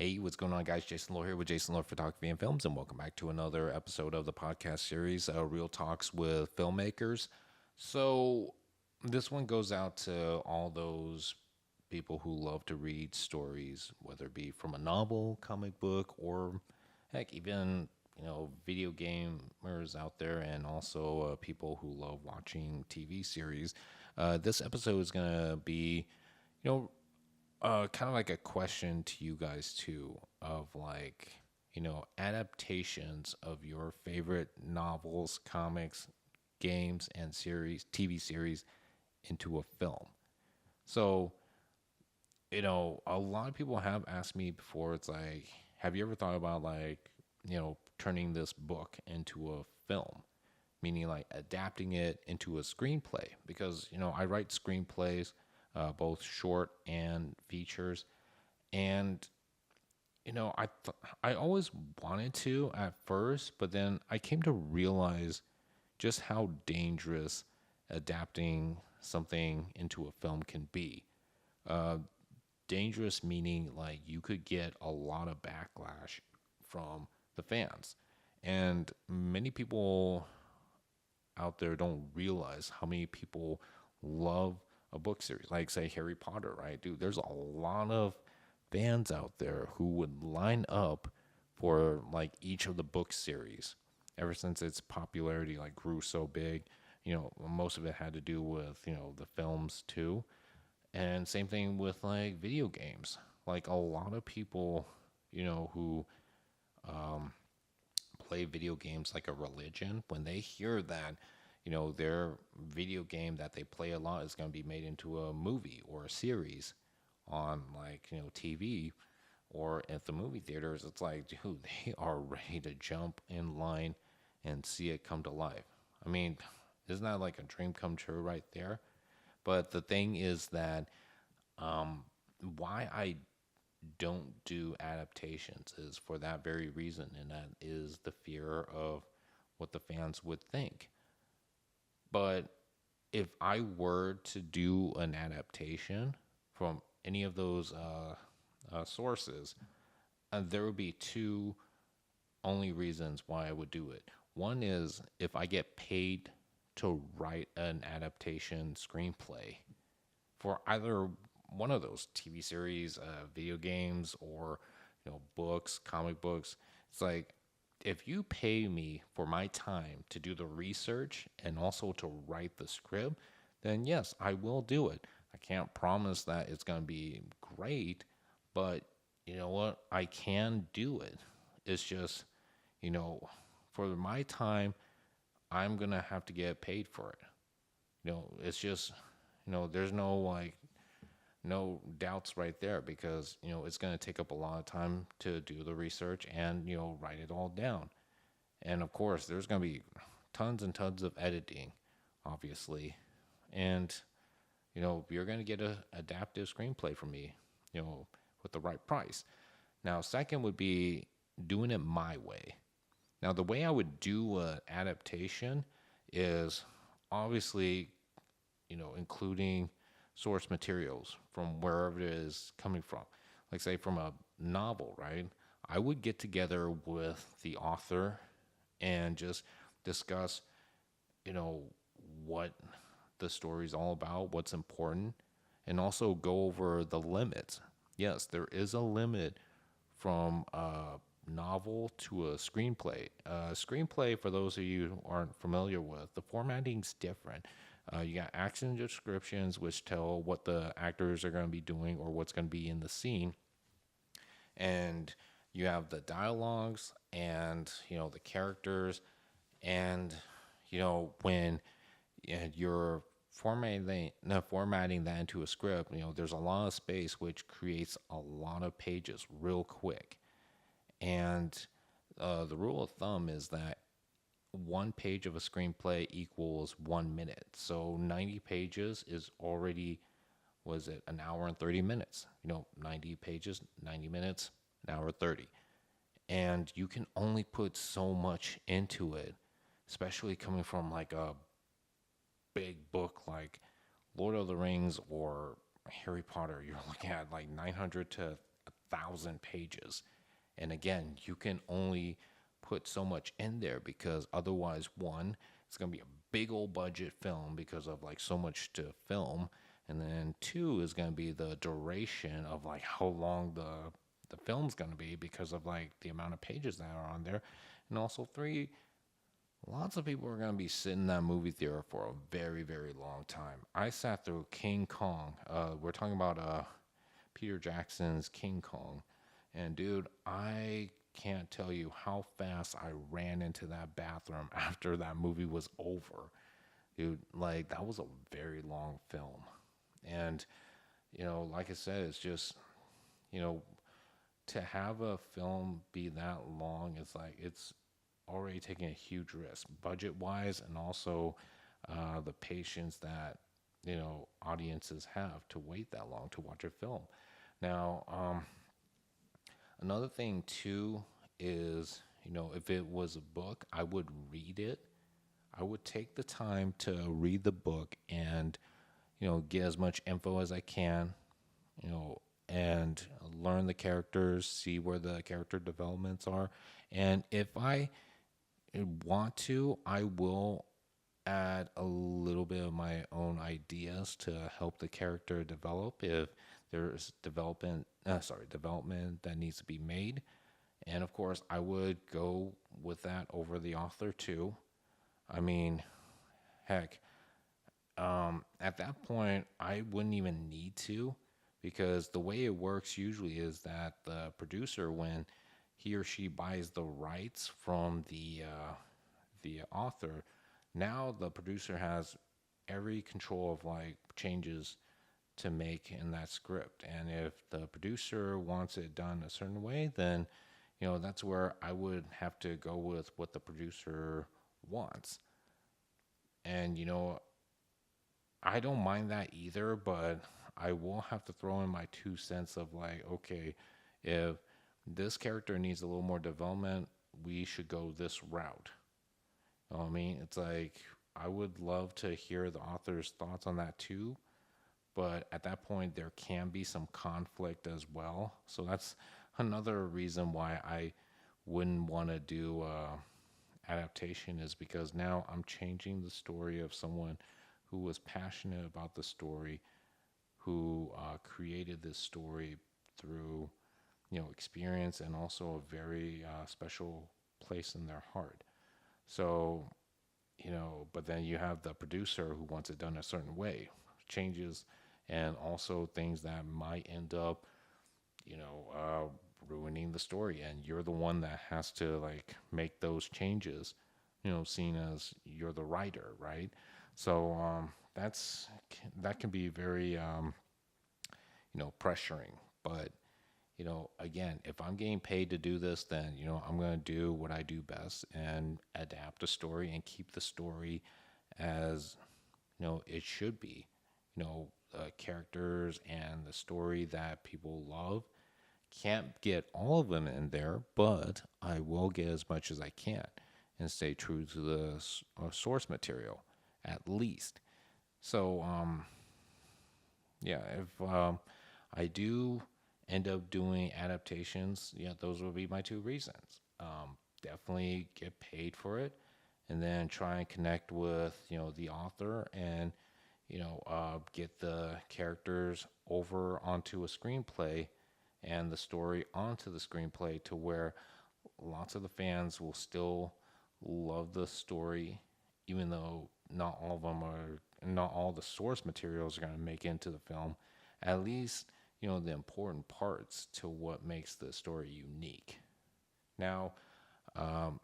Hey, what's going on, guys? Jason Lohr here with Jason Lohr Photography and Films, and welcome back to another episode of the podcast series, Real Talks with Filmmakers. So, this one goes out to all those people who love to read stories, whether it be from a novel, comic book, or heck, even video gamers out there, and also people who love watching TV series. This episode is gonna be, you know, kind of like a question to you guys too, of like, adaptations of your favorite novels, comics, games, and TV series into a film. So, a lot of people have asked me before, it's like, have you ever thought about like, turning this book into a film? Meaning like adapting it into a screenplay, because I write screenplays, both short and features, and I always wanted to at first, but then I came to realize just how dangerous adapting something into a film can be. Uh, Dangerous meaning like you could get a lot of backlash from the fans, and many people out there don't realize how many people love a book series, like say Harry Potter, right? Dude, there's a lot of fans out there who would line up for like each of the book series ever since its popularity like grew so big. Most of it had to do with, the films too. And same thing with like video games. Like a lot of people, who um, play video games like a religion, when they hear that, their video game that they play a lot is going to be made into a movie or a series on like, TV or at the movie theaters, it's like, dude, they are ready to jump in line and see it come to life. I mean, isn't that like a dream come true right there? But the thing is that um, why I don't do adaptations is for that very reason, and that is the fear of what the fans would think. But if I were to do an adaptation from any of those sources, there would be two only reasons why I would do it. One is if I get paid to write an adaptation screenplay for either one of those TV series, video games, or books, comic books. It's like if you pay me for my time to do the research and also to write the script, then yes, I will do it. I can't promise that it's going to be great, but you know what? I can do it. It's just, you know, for my time, I'm going to have to get paid for it. It's just, there's no like no doubts right there, because it's going to take up a lot of time to do the research and write it all down. And of course there's going to be tons and tons of editing, obviously. And you're going to get a adaptive screenplay from me, with the right price. Now second would be doing it my way. Now the way I would do an adaptation is obviously including source materials from wherever it is coming from. Like, say, from a novel, right? I would get together with the author and just discuss, you know, what the story's all about, what's important, and also go over the limits. Yes, there is a limit from a novel to a screenplay. Screenplay, for those of you who aren't familiar with, the formatting's different. You got action descriptions, which tell what the actors are going to be doing or what's going to be in the scene, and you have the dialogues and the characters, and when you're formatting that into a script, there's a lot of space, which creates a lot of pages real quick. And the rule of thumb is that one page of a screenplay equals 1 minute. So 90 pages is already, was it an hour and 30 minutes? 90 pages, 90 minutes, an hour 30. And you can only put so much into it, especially coming from like a big book like Lord of the Rings or Harry Potter. You're looking at like 900 to 1,000 pages. And again, you can only put so much in there because otherwise, one, it's going to be a big old budget film because of like so much to film. And then two is going to be the duration of like how long the film's going to be because of like the amount of pages that are on there. And also three, lots of people are going to be sitting in that movie theater for a very, very long time. I sat through King Kong. We're talking about Peter Jackson's King Kong. And dude, I can't tell you how fast I ran into that bathroom after that movie was over. Dude, like that was a very long film. And, like I said, it's just, you know, to have a film be that long, it's like it's already taking a huge risk, budget wise, and also the patience that audiences have to wait that long to watch a film. Now, another thing too is if it was a book, I would read it. I would take the time to read the book and get as much info as I can, you know, and learn the characters, see where the character developments are. And if I want to, I will add a little bit of my own ideas to help the character develop if there's development that needs to be made. And of course, I would go with that over the author too. I mean, heck, at that point, I wouldn't even need to because the way it works usually is that the producer, when he or she buys the rights from the author, now the producer has every control of like changes to make in that script. And if the producer wants it done a certain way, then that's where I would have to go with what the producer wants. And I don't mind that either, but I will have to throw in my 2 cents of like, okay, if this character needs a little more development, we should go this route. You know what I mean? It's like I would love to hear the author's thoughts on that too, but at that point there can be some conflict as well. So that's another reason why I wouldn't want to do adaptation, is because now I'm changing the story of someone who was passionate about the story, who created this story through experience and also a very special place in their heart. So but then you have the producer who wants it done a certain way, changes, and also things that might end up you know uh, ruining the story, and you're the one that has to like make those changes, seeing as you're the writer, right? So that can be very pressuring. But again, if I'm getting paid to do this, then I'm going to do what I do best and adapt a story and keep the story as it should be. Characters and the story that people love. Can't get all of them in there, but I will get as much as I can and stay true to the source material at least. So yeah, if I do end up doing adaptations, yeah, those would be my two reasons. Definitely get paid for it, and then try and connect with the author and get the characters over onto a screenplay and the story onto the screenplay to where lots of the fans will still love the story, even though not all the source materials are going to make into the film. At least the important parts to what makes the story unique. Now, and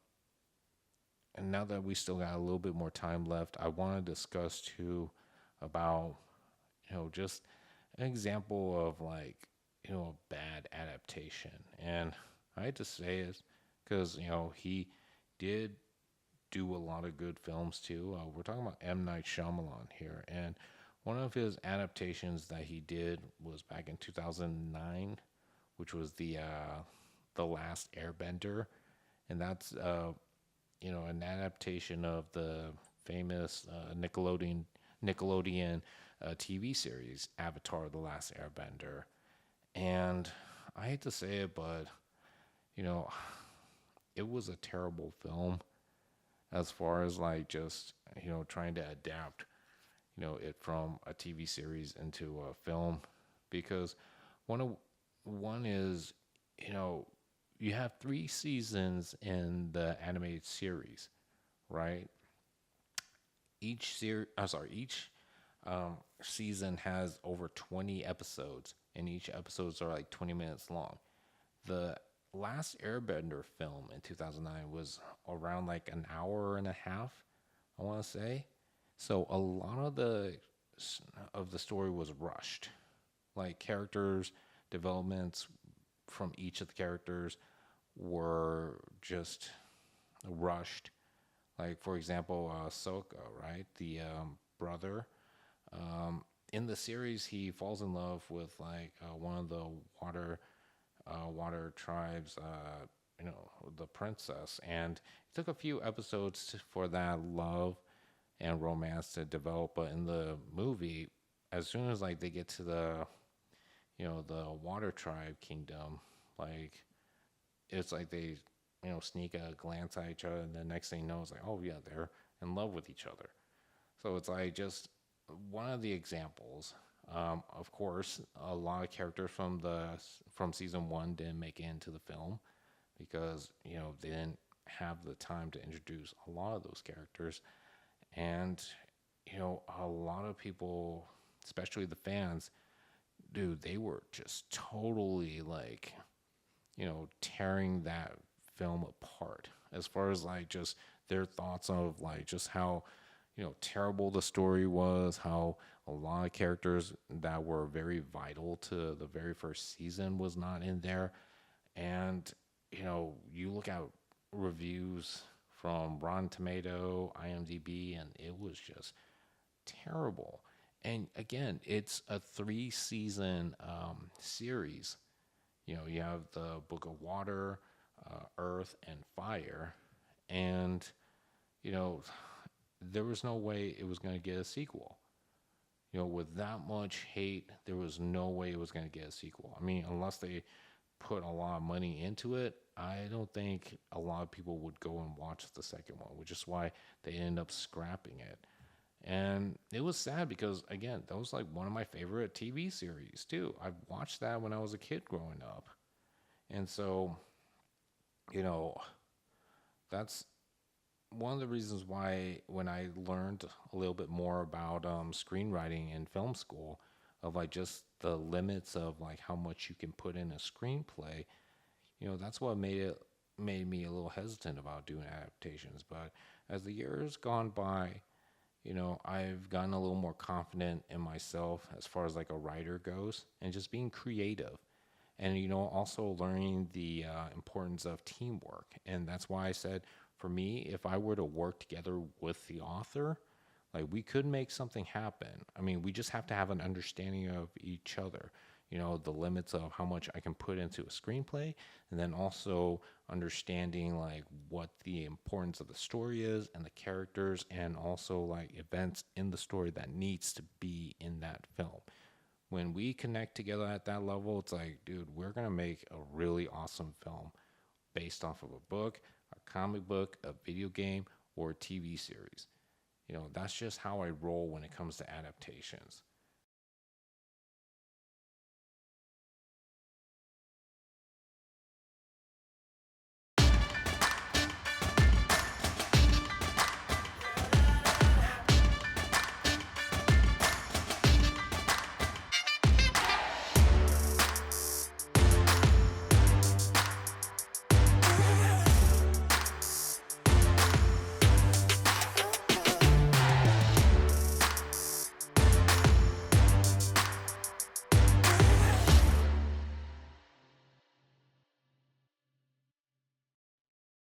now that we still got a little bit more time left, I want to discuss too about just an example of like a bad adaptation. And I hate to say it because he did do a lot of good films too. We're talking about M. Night Shyamalan here, and one of his adaptations that he did was back in 2009, which was the Last Airbender, and that's an adaptation of the famous Nickelodeon TV series Avatar: The Last Airbender. And I hate to say it, but you know, it was a terrible film as far as like just trying to adapt it from a TV series into a film, because one of one is you know you have 3 seasons in the animated series, right? Each season has over 20 episodes, and each episodes are like 20 minutes long. The last Airbender film in 2009 was around like an hour and a half, I want to say. So a lot of the story was rushed. Like characters developments from each of the characters were just rushed. Like for example, Sokka, right, the brother. Um, in the series, he falls in love with like one of the water tribes. The princess, and it took a few episodes for that love and romance to develop. But in the movie, as soon as like they get to the water tribe kingdom, like it's like they sneak a glance at each other, and the next thing you know, it's like, oh yeah, they're in love with each other. So it's like just one of the examples. Of course, a lot of characters from season one didn't make it into the film because they didn't have the time to introduce a lot of those characters. And a lot of people, especially the fans, dude, they were just totally like tearing that film apart as far as like just their thoughts of like just how terrible the story was, how a lot of characters that were very vital to the very first season was not in there. And you look at reviews from Rotten Tomato, IMDb, and it was just terrible. And again, it's a 3 season series. You have the Book of Water, Earth, and Fire, and you know there was no way it was going to get a sequel. With that much hate, there was no way it was going to get a sequel. I mean, unless they put a lot of money into it, I don't think a lot of people would go and watch the second one, which is why they ended up scrapping it. And it was sad because, again, that was like one of my favorite TV series, too. I watched that when I was a kid growing up. And so, you know, that's one of the reasons why when I learned a little bit more about screenwriting in film school, of like just the limits of like how much you can put in a screenplay, that's what made me a little hesitant about doing adaptations. But as the years gone by, I've gotten a little more confident in myself as far as like a writer goes, and just being creative, and also learning the importance of teamwork. And that's why I said, for me, if I were to work together with the author, like we could make something happen. I mean, we just have to have an understanding of each other, the limits of how much I can put into a screenplay, and then also understanding like what the importance of the story is and the characters, and also like events in the story that needs to be in that film. When we connect together at that level, it's like, dude, we're going to make a really awesome film based off of a book, a comic book, a video game, or a TV series. That's just how I roll when it comes to adaptations.